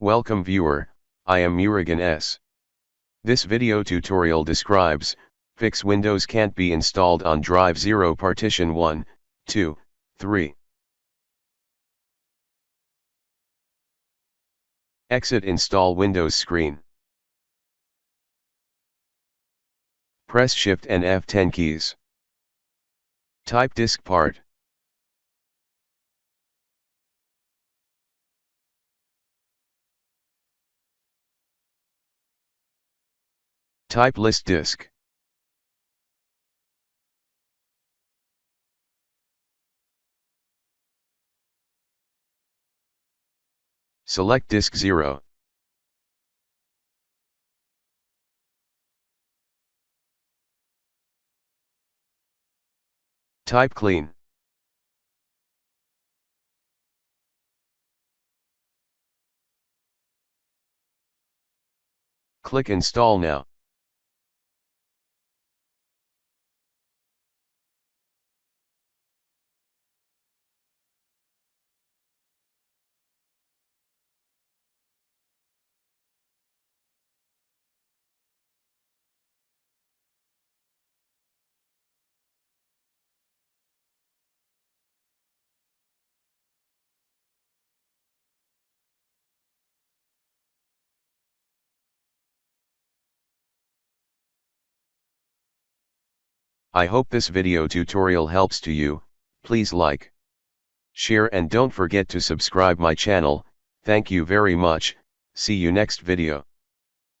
Welcome viewer, I am Murugan S. This video tutorial describes, fix Windows can't be installed on drive 0 partition 1, 2, 3. Exit install Windows screen. Press Shift and F10 keys. Type Diskpart. Type list disk. Select disk 0. Type clean. Click install now. I hope this video tutorial helps to you. Please like, share and don't forget to subscribe my channel. Thank you very much. See you next video.